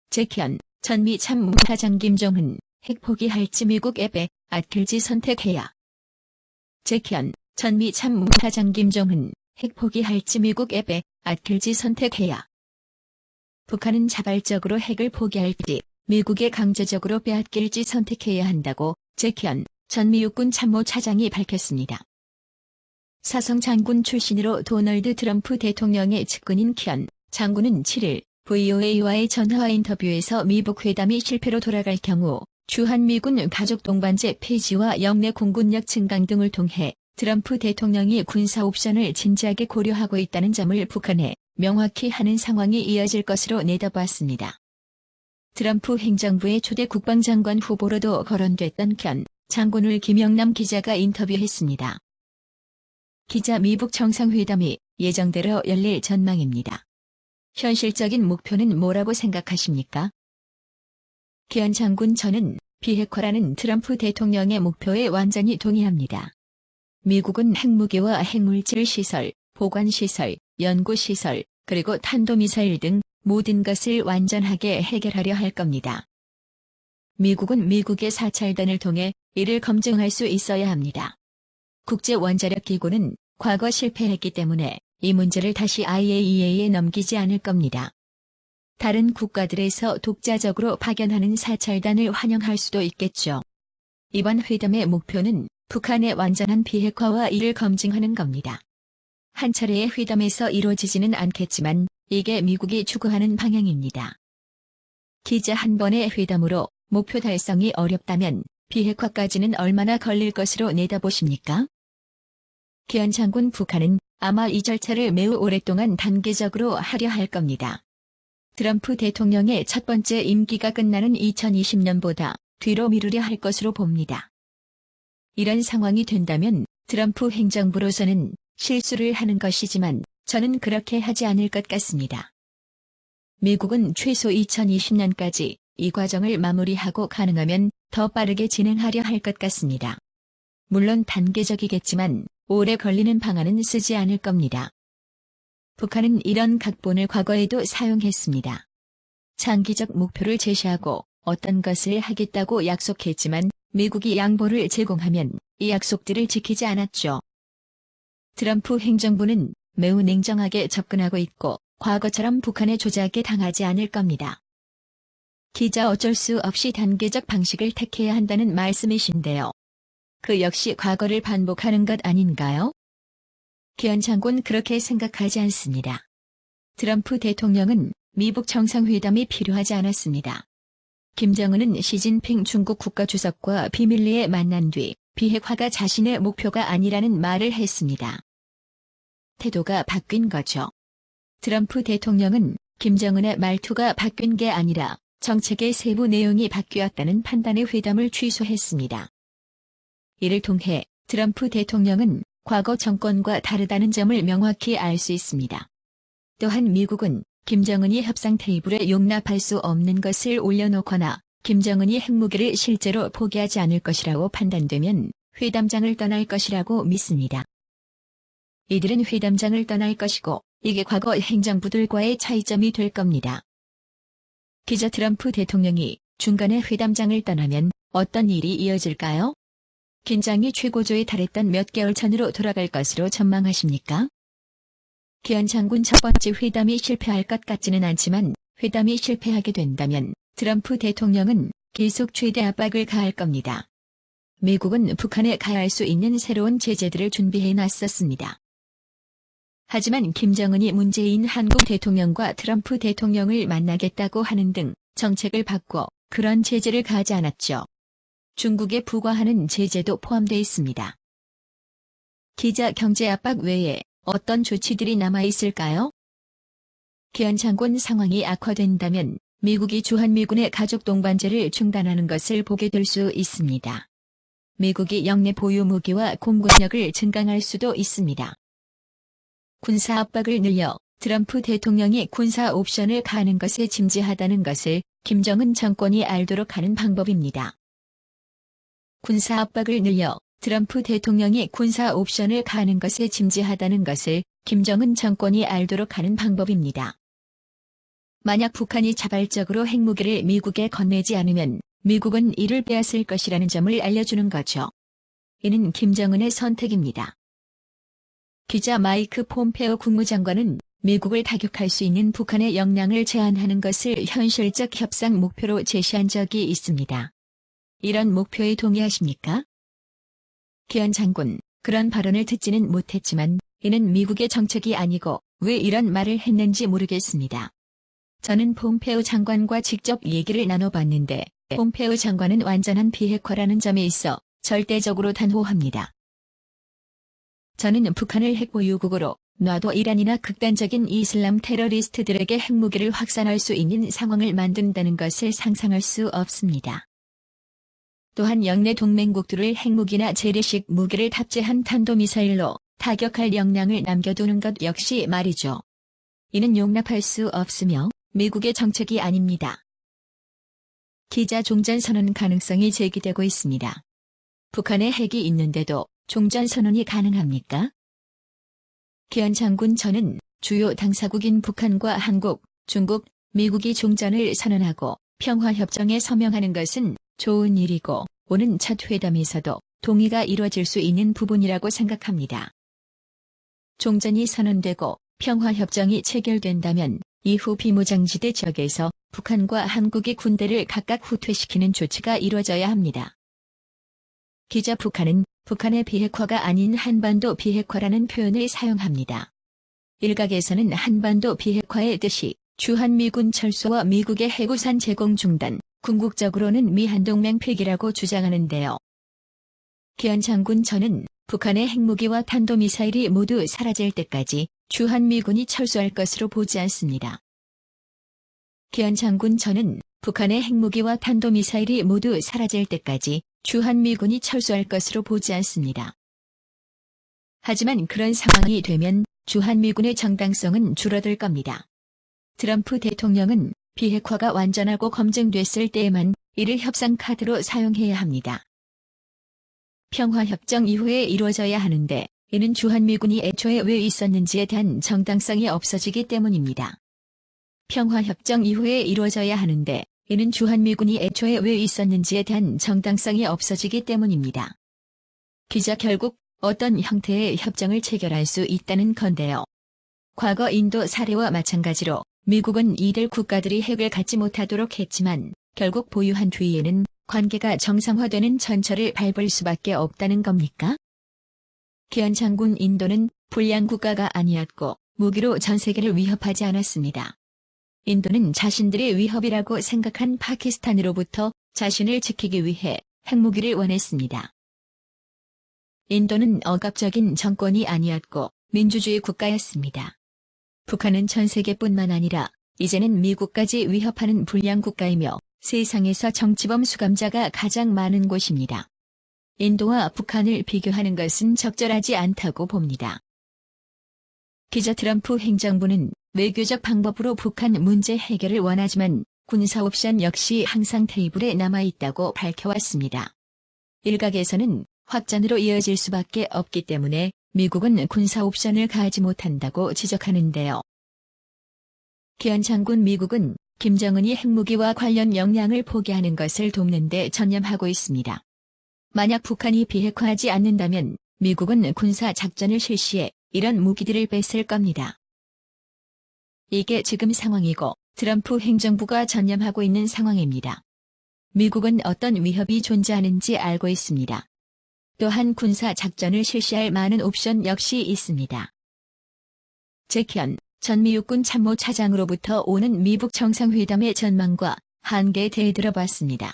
재현, 전미 참모차장 김정은, 핵 포기할지 미국 앱에 아낄지 선택해야. 재현, 전미 참모차장 김정은, 핵 포기할지 미국 앱에 아낄지 선택해야. 북한은 자발적으로 핵을 포기할지 미국에 강제적으로 빼앗길지 선택해야 한다고 재현 전미 육군 참모차장이 밝혔습니다. 사성 장군 출신으로 도널드 트럼프 대통령의 측근인 현 장군은 7일 VOA와의 전화 인터뷰에서 미북 회담이 실패로 돌아갈 경우 주한미군 가족 동반제 폐지와 영내 공군력 증강 등을 통해 트럼프 대통령이 군사 옵션을 진지하게 고려하고 있다는 점을 북한에 명확히 하는 상황이 이어질 것으로 내다봤습니다. 트럼프 행정부의 초대 국방장관 후보로도 거론됐던 현 장군을 김영남 기자가 인터뷰했습니다. 기자 미북 정상회담이 예정대로 열릴 전망입니다. 현실적인 목표는 뭐라고 생각하십니까? 현 장군 저는 비핵화라는 트럼프 대통령의 목표에 완전히 동의합니다. 미국은 핵무기와 핵물질 시설, 보관시설, 연구시설, 그리고 탄도미사일 등 모든 것을 완전하게 해결하려 할 겁니다. 미국은 미국의 사찰단을 통해 이를 검증할 수 있어야 합니다. 국제원자력기구는 과거 실패했기 때문에 이 문제를 다시 IAEA에 넘기지 않을 겁니다. 다른 국가들에서 독자적으로 파견하는 사찰단을 환영할 수도 있겠죠. 이번 회담의 목표는 북한의 완전한 비핵화와 이를 검증하는 겁니다. 한 차례의 회담에서 이루어지지는 않겠지만 이게 미국이 추구하는 방향입니다. 기자 한 번의 회담으로 목표 달성이 어렵다면 비핵화까지는 얼마나 걸릴 것으로 내다보십니까? 현 장군 북한은 아마 이 절차를 매우 오랫동안 단계적으로 하려 할 겁니다. 트럼프 대통령의 첫 번째 임기가 끝나는 2020년보다 뒤로 미루려 할 것으로 봅니다. 이런 상황이 된다면 트럼프 행정부로서는 실수를 하는 것이지만 저는 그렇게 하지 않을 것 같습니다. 미국은 최소 2020년까지 이 과정을 마무리하고 가능하면 더 빠르게 진행하려 할 것 같습니다. 물론 단계적이겠지만 오래 걸리는 방안은 쓰지 않을 겁니다. 북한은 이런 각본을 과거에도 사용했습니다. 장기적 목표를 제시하고 어떤 것을 하겠다고 약속했지만 미국이 양보를 제공하면 이 약속들을 지키지 않았죠. 트럼프 행정부는 매우 냉정하게 접근하고 있고 과거처럼 북한의 조작에 당하지 않을 겁니다. 기자 어쩔 수 없이 단계적 방식을 택해야 한다는 말씀이신데요. 그 역시 과거를 반복하는 것 아닌가요? 현 장군 그렇게 생각하지 않습니다. 트럼프 대통령은 미북 정상회담이 필요하지 않았습니다. 김정은은 시진핑 중국 국가주석과 비밀리에 만난 뒤 비핵화가 자신의 목표가 아니라는 말을 했습니다. 태도가 바뀐 거죠. 트럼프 대통령은 김정은의 말투가 바뀐 게 아니라 정책의 세부 내용이 바뀌었다는 판단의 회담을 취소했습니다. 이를 통해 트럼프 대통령은 과거 정권과 다르다는 점을 명확히 알 수 있습니다. 또한 미국은 김정은이 협상 테이블에 용납할 수 없는 것을 올려놓거나 김정은이 핵무기를 실제로 포기하지 않을 것이라고 판단되면 회담장을 떠날 것이라고 믿습니다. 이들은 회담장을 떠날 것이고 이게 과거 행정부들과의 차이점이 될 겁니다. 기자 트럼프 대통령이 중간에 회담장을 떠나면 어떤 일이 이어질까요? 긴장이 최고조에 달했던 몇 개월 전으로 돌아갈 것으로 전망하십니까? 현 장군 첫 번째 회담이 실패할 것 같지는 않지만 회담이 실패하게 된다면 트럼프 대통령은 계속 최대 압박을 가할 겁니다. 미국은 북한에 가할 수 있는 새로운 제재들을 준비해 놨었습니다. 하지만 김정은이 문재인 한국 대통령과 트럼프 대통령을 만나겠다고 하는 등 정책을 바꿔 그런 제재를 가하지 않았죠. 중국에 부과하는 제재도 포함되어 있습니다. 기자 경제 압박 외에 어떤 조치들이 남아있을까요? 현 장군 상황이 악화된다면 미국이 주한미군의 가족 동반제를 중단하는 것을 보게 될 수 있습니다. 미국이 영내 보유 무기와 공군력을 증강할 수도 있습니다. 군사 압박을 늘려 트럼프 대통령이 군사 옵션을 가하는 것에 짐지하다는 것을 김정은 정권이 알도록 하는 방법입니다. 군사 압박을 늘려 트럼프 대통령이 군사 옵션을 가하는 것에 짐지하다는 것을 김정은 정권이 알도록 하는 방법입니다. 만약 북한이 자발적으로 핵무기를 미국에 건네지 않으면 미국은 이를 빼앗을 것이라는 점을 알려주는 거죠. 이는 김정은의 선택입니다. 기자 마이크 폼페오 국무장관은 미국을 타격할 수 있는 북한의 역량을 제한하는 것을 현실적 협상 목표로 제시한 적이 있습니다. 이런 목표에 동의하십니까? 기현 장군, 그런 발언을 듣지는 못했지만 이는 미국의 정책이 아니고 왜 이런 말을 했는지 모르겠습니다. 저는 폼페오 장관과 직접 얘기를 나눠봤는데 폼페오 장관은 완전한 비핵화라는 점에 있어 절대적으로 단호합니다. 저는 북한을 핵보유국으로 놔도 이란이나 극단적인 이슬람 테러리스트들에게 핵무기를 확산할 수 있는 상황을 만든다는 것을 상상할 수 없습니다. 또한 영내 동맹국들을 핵무기나 재래식 무기를 탑재한 탄도미사일로 타격할 역량을 남겨두는 것 역시 말이죠. 이는 용납할 수 없으며 미국의 정책이 아닙니다. 기자 종전선언 가능성이 제기되고 있습니다. 북한에 핵이 있는데도 종전선언이 가능합니까? 기현 장군 저는 주요 당사국인 북한과 한국, 중국, 미국이 종전을 선언하고 평화협정에 서명하는 것은 좋은 일이고 오는 첫 회담에서도 동의가 이루어질 수 있는 부분이라고 생각합니다. 종전이 선언되고 평화협정이 체결된다면 이후 비무장지대 지역에서 북한과 한국이 군대를 각각 후퇴시키는 조치가 이루어져야 합니다. 기자 북한은 북한의 비핵화가 아닌 한반도 비핵화라는 표현을 사용합니다. 일각에서는 한반도 비핵화의 뜻이 주한미군 철수와 미국의 해구산 제공 중단, 궁극적으로는 미한동맹 폐기라고 주장하는데요. 기현 장군 저는 북한의 핵무기와 탄도미사일이 모두 사라질 때까지 주한미군이 철수할 것으로 보지 않습니다. 기현 장군 저는 북한의 핵무기와 탄도미사일이 모두 사라질 때까지 주한미군이 철수할 것으로 보지 않습니다. 하지만 그런 상황이 되면 주한미군의 정당성은 줄어들 겁니다. 트럼프 대통령은 비핵화가 완전하고 검증됐을 때에만 이를 협상 카드로 사용해야 합니다. 평화협정 이후에 이루어져야 하는데 이는 주한미군이 애초에 왜 있었는지에 대한 정당성이 없어지기 때문입니다. 평화협정 이후에 이루어져야 하는데 이는 주한미군이 애초에 왜 있었는지에 대한 정당성이 없어지기 때문입니다. 기자 결국 어떤 형태의 협정을 체결할 수 있다는 건데요. 과거 인도 사례와 마찬가지로 미국은 이들 국가들이 핵을 갖지 못하도록 했지만 결국 보유한 뒤에는 관계가 정상화되는 전철을 밟을 수밖에 없다는 겁니까? 기현 장군 인도는 불량 국가가 아니었고 무기로 전 세계를 위협하지 않았습니다. 인도는 자신들의 위협이라고 생각한 파키스탄으로부터 자신을 지키기 위해 핵무기를 원했습니다. 인도는 억압적인 정권이 아니었고 민주주의 국가였습니다. 북한은 전 세계뿐만 아니라 이제는 미국까지 위협하는 불량 국가이며 세상에서 정치범 수감자가 가장 많은 곳입니다. 인도와 북한을 비교하는 것은 적절하지 않다고 봅니다. 기자 트럼프 행정부는 외교적 방법으로 북한 문제 해결을 원하지만 군사 옵션 역시 항상 테이블에 남아있다고 밝혀왔습니다. 일각에서는 확전으로 이어질 수밖에 없기 때문에 미국은 군사 옵션을 가하지 못한다고 지적하는데요. 기현 장군 미국은 김정은이 핵무기와 관련 역량을 포기하는 것을 돕는 데 전념하고 있습니다. 만약 북한이 비핵화하지 않는다면 미국은 군사 작전을 실시해 이런 무기들을 뺏을 겁니다. 이게 지금 상황이고 트럼프 행정부가 전념하고 있는 상황입니다. 미국은 어떤 위협이 존재하는지 알고 있습니다. 또한 군사 작전을 실시할 많은 옵션 역시 있습니다. 제키언 전 미육군 참모차장으로부터 오는 미북 정상회담의 전망과 한계에 대해 들어봤습니다.